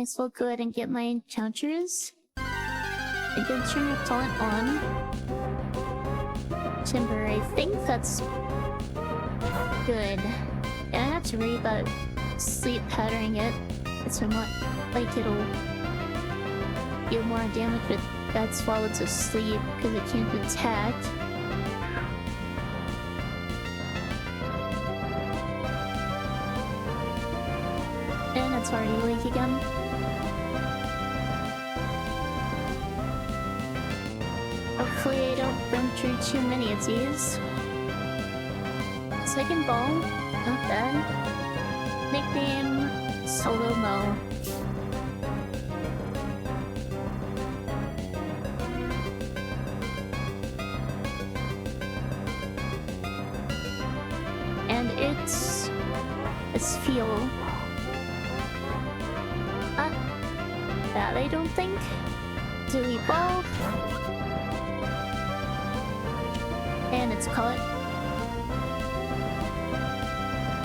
Might as well go ahead and get my encounters. I can turn your talent on. Timber, I think that's good. I don't have to worry about sleep patterning it. It's somewhat like it'll deal more damage with that's while it's asleep because it can't attack. And it's already awake again. Hopefully I don't run through too many of these. Second ball, not bad. Nickname, Solo Mo. And it's feel. Not bad, I don't think. Delete ball. And it's called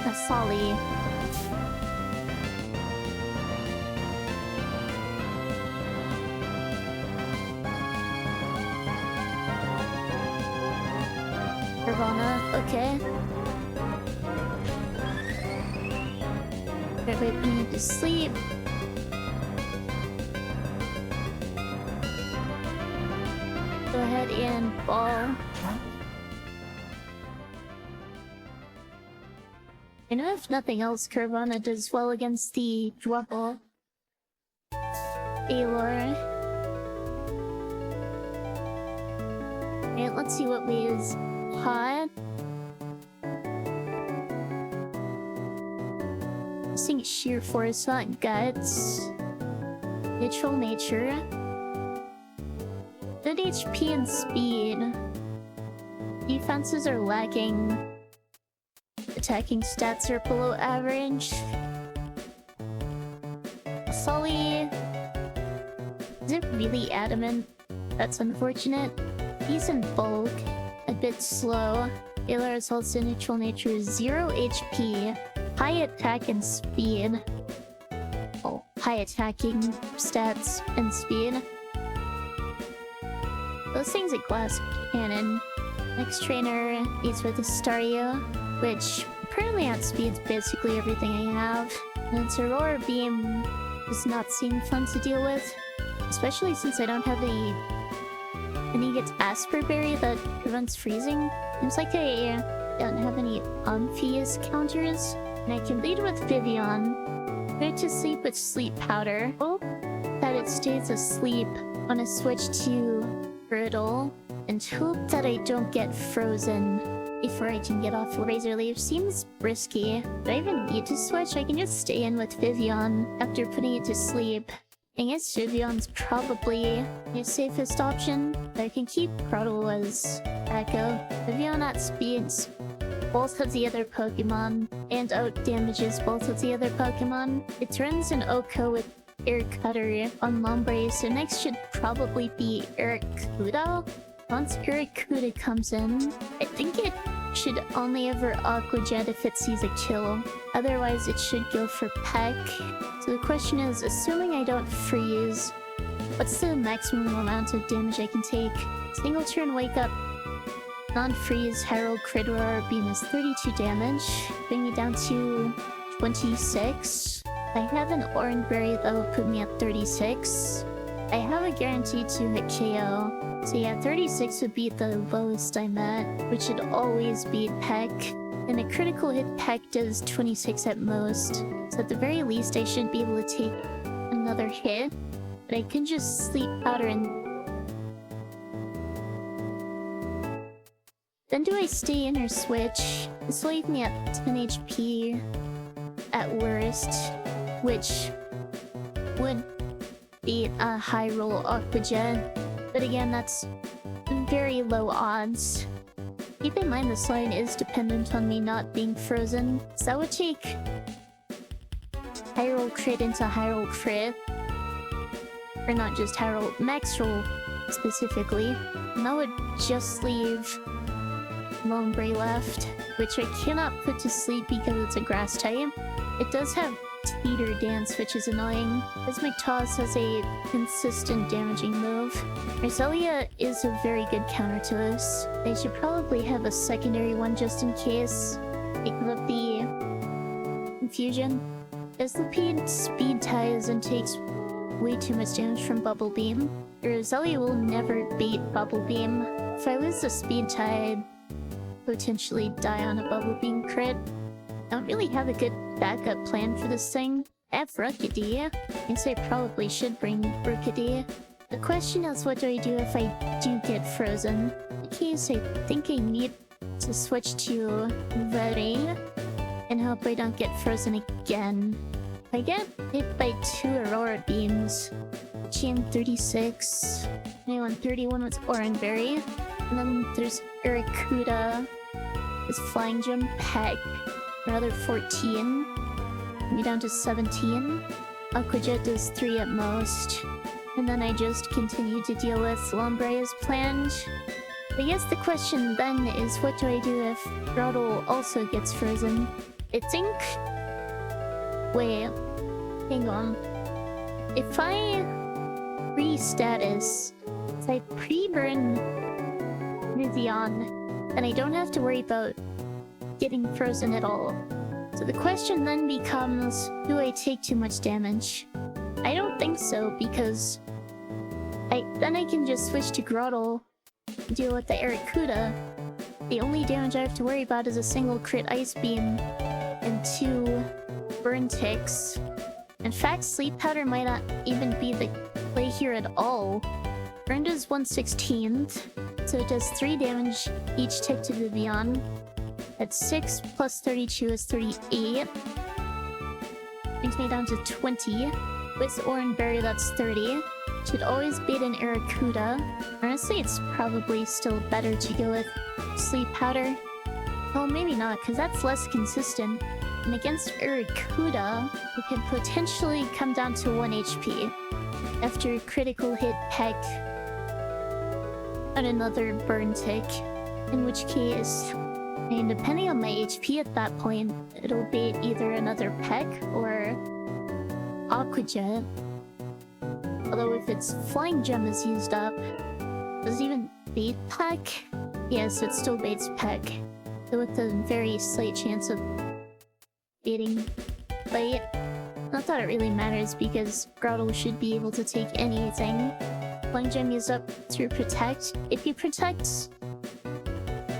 a Folly. Nirvana, okay. Everybody putting it to sleep. Go ahead and ball. I know if nothing else, Nirvana does well against the Dwapple. Aelor. Alright, let's see what we use. Hot. I think Sheer Force, not Guts. Neutral Nature. Good HP and speed. Defenses are lacking. Attacking stats are below average. Sully isn't really adamant. That's unfortunate. He's in bulk. A bit slow. Aelor is also neutral nature. 0 HP. High attack and speed. Oh, high attacking stats and speed. Those things are glass cannon. Next trainer is with Astario, which currently outspeeds basically everything I have. And its Aurora Beam does not seem fun to deal with, especially since I don't have any. And he gets Asper Berry that prevents freezing. Seems like I don't have any Umphius counters. And I can lead with Vivian. Go to sleep with Sleep Powder. Hope that it stays asleep when I switch to Brittle. And hope that I don't get frozen before I can get off Razor Leaf. Seems risky. Do I even need to switch? I can just stay in with Vivian after putting it to sleep. I guess Vivian's probably the safest option. I can keep Crottle as backup. Vivian outspeeds both of the other Pokemon and out-damages both of the other Pokemon. It turns an Oko with Air Cutter on Lombre, so next should probably be Eric Kuda. Once Eric Kuda comes in, I think it should only ever Aqua Jet if it sees a kill. Otherwise, it should go for Peck. So the question is, assuming I don't freeze, what's the maximum amount of damage I can take? Single turn Wake Up, non-freeze, Herald, Crit Roar, Beam is 32 damage, bring me down to 26. I have an Orange Berry that will put me at 36. I have a guarantee to hit KO. So yeah, 36 would be the lowest I'm at, which should always beat Peck. And a critical hit Peck does 26 at most. So at the very least, I should be able to take another hit. But I can just Sleep Powder and... Then do I stay in or switch? This will leave me at 10 HP at worst, which would beat a high roll Aqua Jet. But again, that's very low odds. Keep in mind this line is dependent on me not being frozen, so that would take high roll crit into high roll crit. Or not just high roll, max roll specifically. And that would just leave Lombre left, which I cannot put to sleep because it's a grass type. It does have Teeter Dance, which is annoying, as my toss has a consistent damaging move. Roselia is a very good counter to this. I should probably have a secondary one just in case. Think of the Infusion. Escapade speed ties and takes way too much damage from Bubble Beam. Roselia will never beat Bubble Beam. If I lose the speed tie, I'd potentially die on a Bubble Beam crit. I don't really have a good backup plan for this thing. I have Rookidee. I guess I probably should bring Rookidee. The question is, what do I do if I do get frozen? In case, I think I need to switch to Very and hope I don't get frozen again. If I get hit by 2 Aurora Beams, GM 36, 2131 with Oran Berry, and then there's Arrokuda, this Flying Jump Peck, another 14, me down to 17. Aquajet does 3 at most, and then I just continue to deal with Lombre as planned. I guess the question then is, what do I do if Groudle also gets frozen? I think... Wait, hang on. If I pre-status, if I pre-burn Vivian, then I don't have to worry about getting frozen at all. So the question then becomes, do I take too much damage? I don't think so, because then I can just switch to Groudle, deal with the Arrokuda. The only damage I have to worry about is a single crit Ice Beam and 2 burn ticks. In fact, Sleep Powder might not even be the play here at all. Burn does 1/16th, so it does 3 damage each tick to Vivian. That's 6 plus 32 is 38. Brings me down to 20. With Oran Berry, that's 30. Should always bait an Arrokuda. Honestly, it's probably still better to go with Sleep Powder. Well, maybe not, because that's less consistent. And against Arrokuda, it could potentially come down to 1 HP. After a critical hit Peck and another burn tick. In which case, and depending on my HP at that point, it'll bait either another Peck or Aquajet. Although if its Flying Gem is used up, does it even bait Peck? Yes, it still baits Peck. So with a very slight chance of baiting Bite. Not that it really matters because Groudle should be able to take anything. Flying Gem used up through Protect. If you protect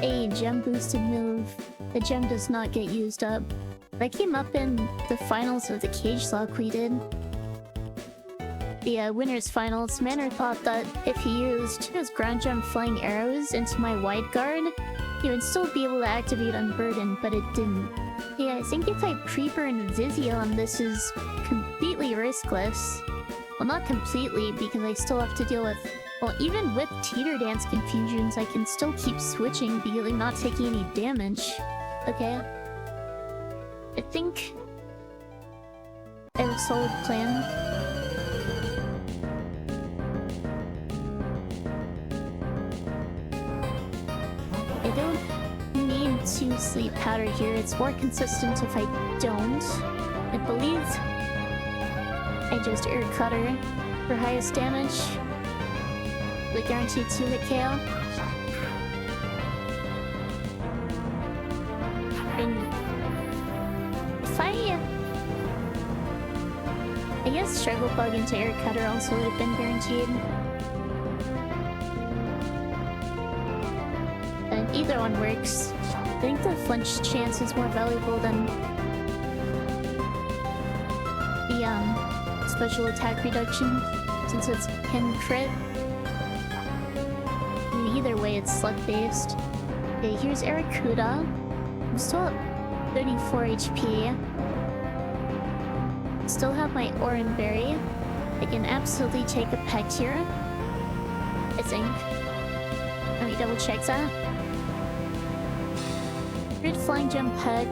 a gem boosted move, the gem does not get used up. That came up in the finals of the Cage Lock we did. The winners finals, Manor thought that if he used his Ground Gem Flying Arrows into my Wide Guard, he would still be able to activate Unburden, but it didn't. Yeah, I think if I pre-burn Vizzion, this is completely riskless. Well, not completely, because I still have to deal with... Well, even with Teeter Dance Confusions, I can still keep switching because I'm not taking any damage. Okay. I think I have a solid plan. I don't need to Sleep Powder here. It's more consistent if I don't. I believe I just Air Cutter for highest damage. The guaranteed 2-hit KO. And if I guess Struggle Bug into Air Cutter also would have been guaranteed. And either one works. I think the flinch chance is more valuable than the special attack reduction, since it's can crit. Either way, it's slug-based. Okay, here's Arrokuda. I'm still at 34 HP. Still have my Oran Berry. I can absolutely take a Peck here. I think. Let me double check that. Grid Flying Jump Peck.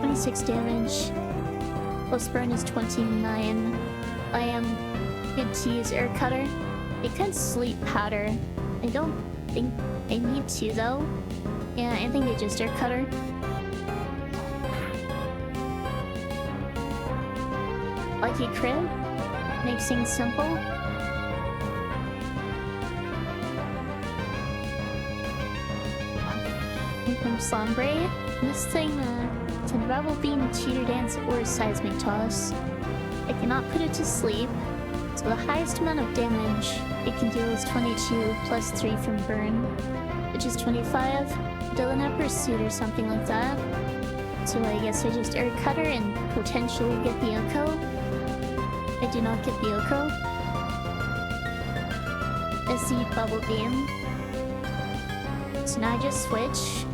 26 damage. Plus burn is 29. I am good to use Air Cutter. I could Sleep Powder. I don't think I need to, though. Yeah, I think I just Air Cutter. lucky crit. Makes things simple. Here comes Sombre. This thing can Rebel Beam, Cheater Dance, or Seismic Toss. I cannot put it to sleep, so the highest amount of damage it can deal is 22 plus 3 from Burn, which is 25. Dilana Pursuit or something like that. So I guess I just Air Cutter and potentially get the Oko. I do not get the Oko. I see Bubble Beam. So now I just switch.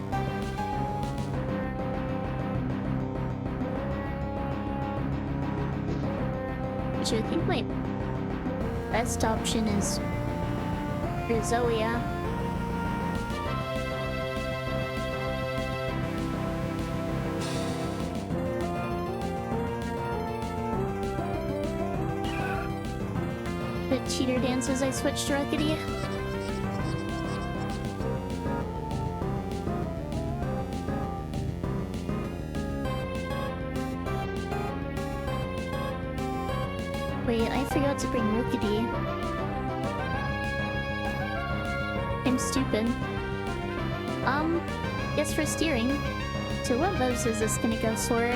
Which I think my best option is Zoya. The Cheater Dances I switched to Rockety. Wait, I forgot to bring Rookity. I'm stupid. Yes, for steering. So what moves is this gonna go for?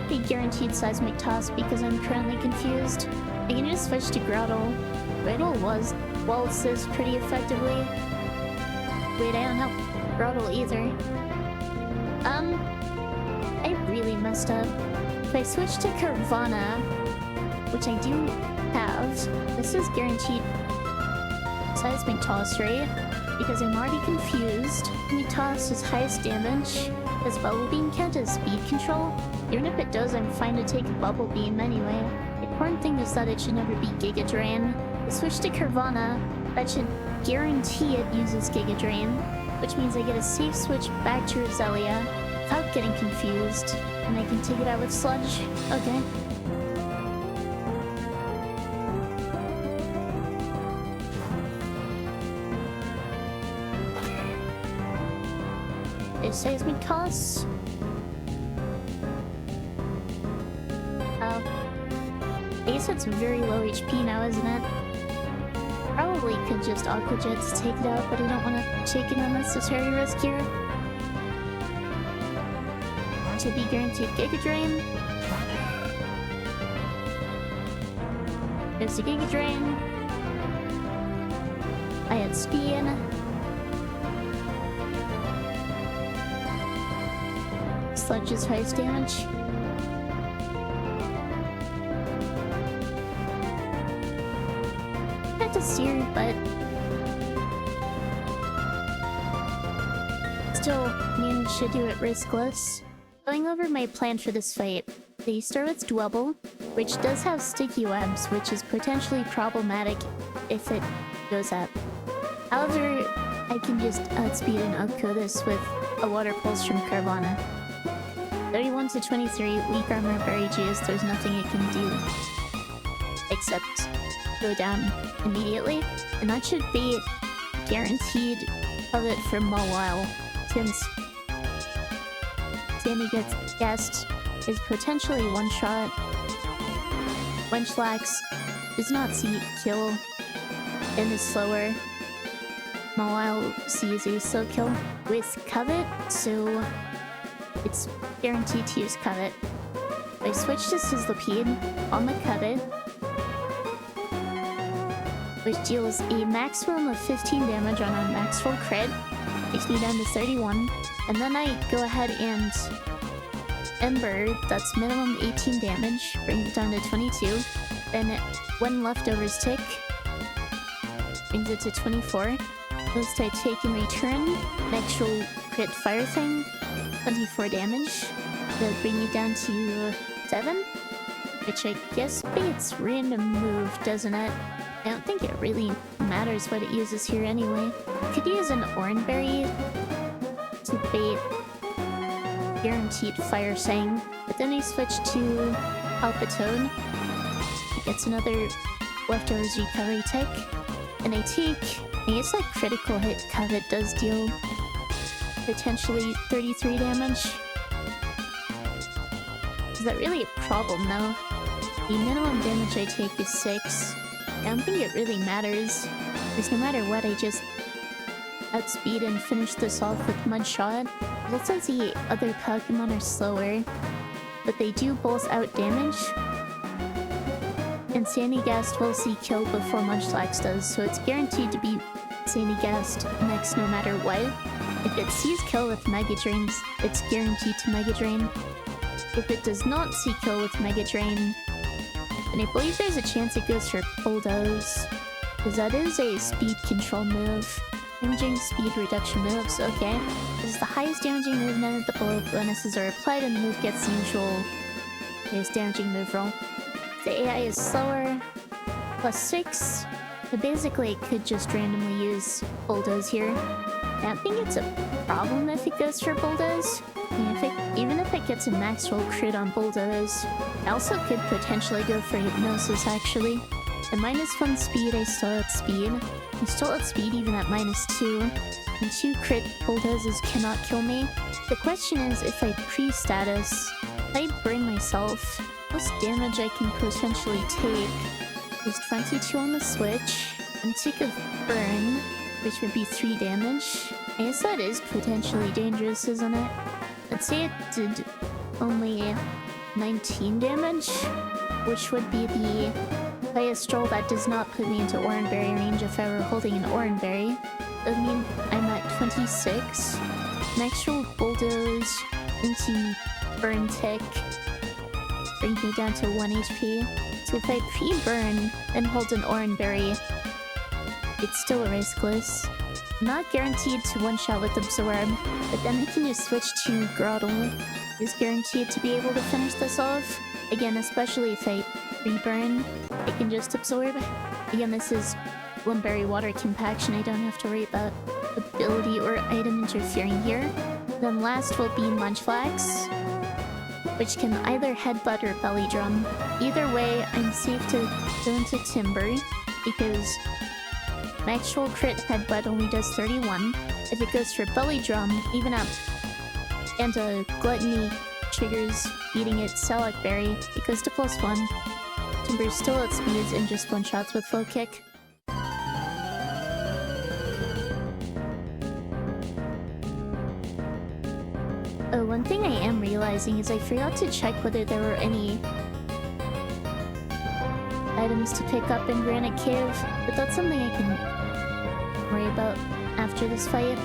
The guaranteed Seismic Toss because I'm currently confused. I can just switch to Groudle. Groudle waltz this pretty effectively. Wait, I don't have Groudle either. I really messed up. If I switch to Carvanha, which I do have, this is guaranteed Seismic Toss, right? Because I'm already confused. We toss his highest damage. Does Bubble Beam count as speed control? Even if it does, I'm fine to take a Bubble Beam anyway. The important thing is that it should never be Giga Drain. I switch to Carvanha, that should guarantee it uses Giga Drain, which means I get a safe switch back to Roselia without getting confused. And I can take it out with Sludge. Okay. It Seismic Toss. I guess it's very low HP now, isn't it? Probably could just Aqua Jet to take it out, but I don't want to take an unnecessary risk here. To be guaranteed Giga Drain. There's the Giga Drain. I had Speed. Sludge's highest damage. Had to steer, but still managed to do it riskless. Going over my plan for this fight, they start with Dwebble, which does have sticky webs, which is potentially problematic if it goes up. However, I can just outspeed and outco this with a Water Pulse from Carvanha. 31 to 23, weak armor Berry Juice, there's nothing it can do except go down immediately, and that should be guaranteed of it for Mawile, since Sammy gets guessed is potentially one-shot. Wenchlax does not see kill and is slower. Mawile sees a slow kill with Covet, so it's guaranteed to use Covet. I switched to Sizzlipede on the Covet, which deals a maximum of 15 damage on a max full crit, takes me down to 31, and then I go ahead and Ember, that's minimum 18 damage, brings it down to 22, then when leftovers tick, brings it to 24. List I take in return, an actual crit Fire Thing, 24 damage, that'll bring you down to 7, which I guess baits random move, doesn't it? I don't think it really matters what it uses here anyway. Could use an Oranberry to bait guaranteed Fire Sang, but then I switch to Palpitoad. It gets another leftovers recovery tick, and I take, I guess like critical hit Covet does deal potentially 33 damage. Is that really a problem though? The minimum damage I take is 6. I don't think it really matters, because no matter what, I just outspeed and finish this off with Mudshot. It looks like the other Pokemon are slower, but they do both out-damage. And Sandygast will see kill before Munchlax does, so it's guaranteed to be Sandygast next no matter what. If it sees kill with Mega Drains, it's guaranteed to Mega Drain. If it does not see kill with Mega Drain, then I believe there's a chance it goes for Bulldoze, because that is a speed control move. Damaging speed reduction moves, okay. This is the highest damaging move, none of the below bonuses are applied, and the move gets the usual highest damaging move roll. The AI is slower, +6, but basically it could just randomly use Bulldoze here. I don't think it's a problem if it goes for Bulldoze. Even if it gets a max roll crit on Bulldoze, I also could potentially go for Hypnosis actually. At -1 speed, I still outspeed. I still outspeed even at -2. And 2 crit Bulldozes cannot kill me. The question is, if I pre-status, if I burn myself, most damage I can potentially take is 22 on the switch, and take a burn, which would be 3 damage. I guess that is potentially dangerous, isn't it? Let's say it did only 19 damage, which would be the highest roll that does not put me into Oranberry range if I were holding an Oranberry. That would mean I'm at 26. Next roll Bulldoze into Burn Tick brings me down to 1 HP. So if I pre-burn and hold an Oranberry, it's still a riskless. Not guaranteed to one-shot with Absorb, but then I can just switch to Grottle. Is guaranteed to be able to finish this off. Again, especially if I pre-burn, I can just Absorb. Again, this is Lumberry Water Compaction, I don't have to worry about ability or item interfering here. Then last will be Munchlax, which can either Headbutt or Belly Drum. Either way, I'm safe to go into Timber, because max roll crit Headbutt only does 31. If it goes for Belly Drum, even up, and Gluttony triggers beating it Salac Berry, it goes to +1. Timber still outspeeds and just one-shots with Low Kick. Oh, one thing I am realizing is I forgot to check whether there were any items to pick up in Granite Cave, but that's something I can worry about after this fight.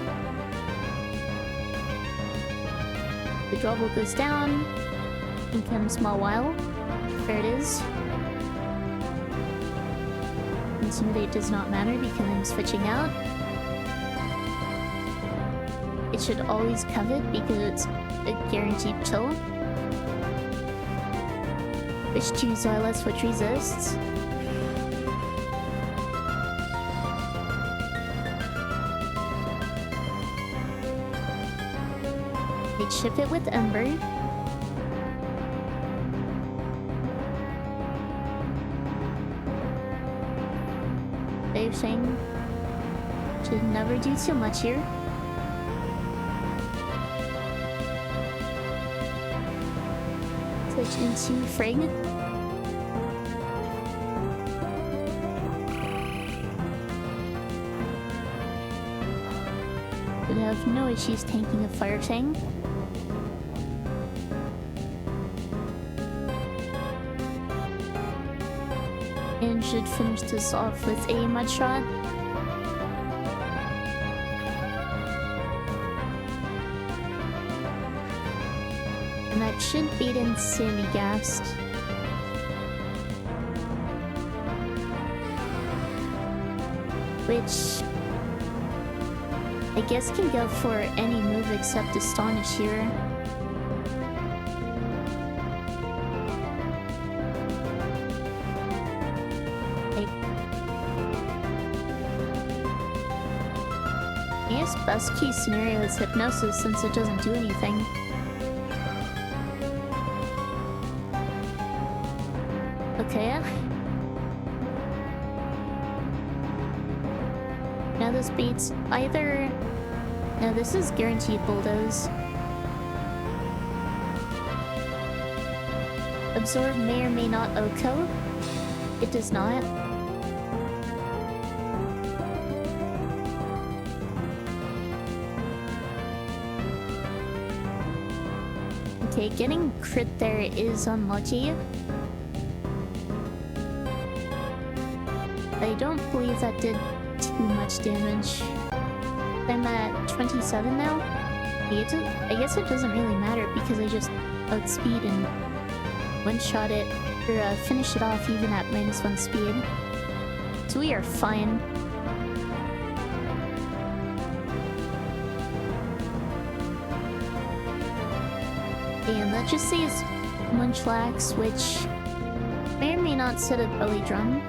The Drawble goes down. In comes Mawile. There it is. Intimidate does not matter because I'm switching out. It should always covet because it's a guaranteed kill. Which to Xylas, which resists. They chip it with Ember. They're saying should never do too much here. Switch into Frag. Would have no issues tanking a Fire Fang. And should finish this off with a Mudshot. And that should beat in Sandygast. Which I guess can go for any move except Astonish here. I guess best case scenario is Hypnosis since it doesn't do anything. Okay. Now this beats either... No, this is guaranteed Bulldoze. Absorb may or may not OHKO. It does not. Okay, getting crit there is unlucky. I don't believe that did too much damage. I'm at 27 now. I guess it doesn't really matter because I just outspeed and one-shot it, or finish it off even at -1 speed. So we are fine. And that just says Munchlax, which may or may not set a belly drum.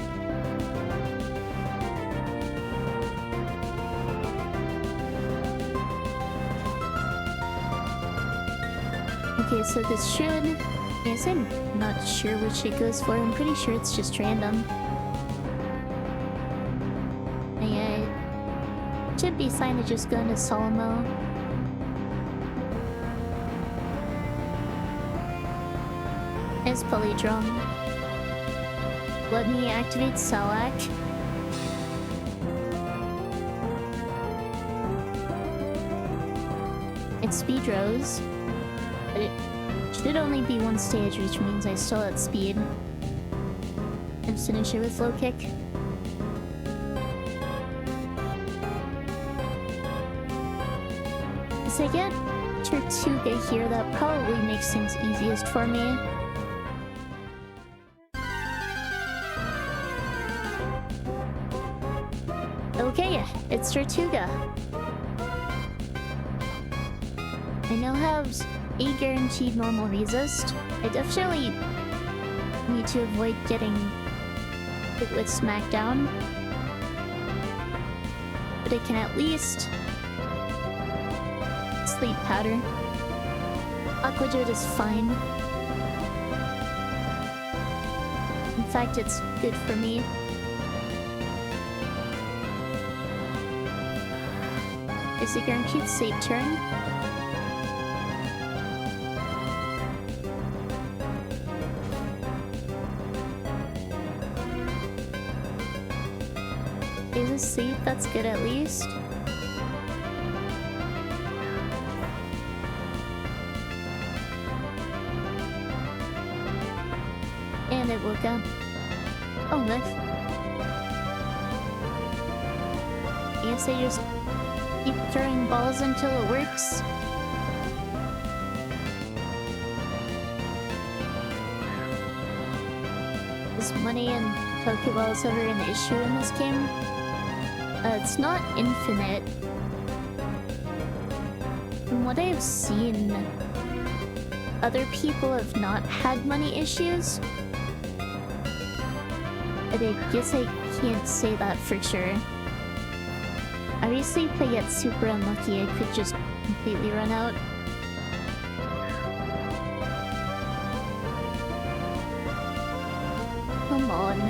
Okay, so this should... Yes, I'm not sure which it goes for. I'm pretty sure it's just random. Yeah, it should be fine to just go into Solimo. It's Polydrum. Let me activate Salak. It's Speed Rose. But it should only be one stage, which means I still have speed. And finish it with low kick. As I get Tortuga here, that probably makes things easiest for me. Okay, it's Tortuga. I now have a guaranteed normal resist. I definitely need to avoid getting hit with Smackdown. But I can at least Sleep Powder. Aqua Jet is fine. In fact, it's good for me. Is a guaranteed safe turn. Is a safe, that's good at least. And it woke up. Oh, nice. I guess I just keep throwing balls until it works. Is money and Pokeballs ever an issue in this game? It's not infinite. From what I've seen, other people have not had money issues. But I guess I can't say that for sure. Obviously, if I get super unlucky, I could just completely run out. Come on.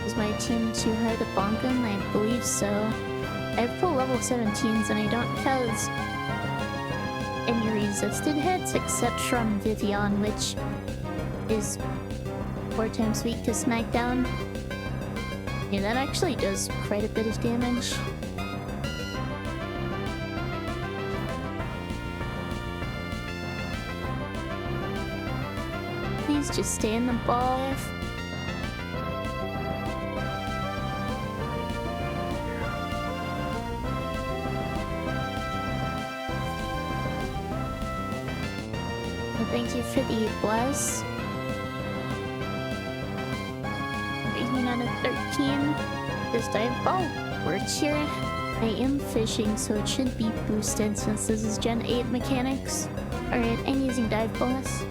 Is my team too high to bonk him? I believe so. I have full level 17s and I don't have any resisted hits except from VGen, which is 4 times weak to Smackdown. Yeah, that actually does quite a bit of damage. Please just stay in the ball. Well, thank you for the bless. 18 out of 13. This dive ball works here. I am fishing, so it should be boosted since this is Gen 8 mechanics. Alright, I'm using dive balls.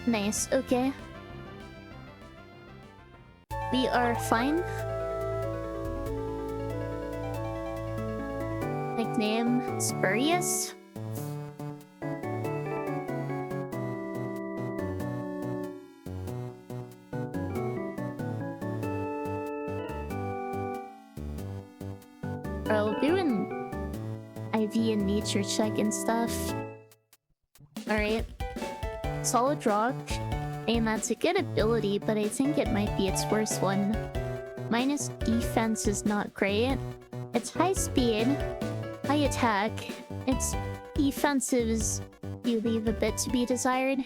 Nice, okay. We are fine. Nickname Spurious. IV and nature check and stuff. Alright. Solid Rock. And that's a good ability, but I think it might be its worst one. Minus defense is not great. It's high speed, high attack. Its defensives do leave a bit to be desired.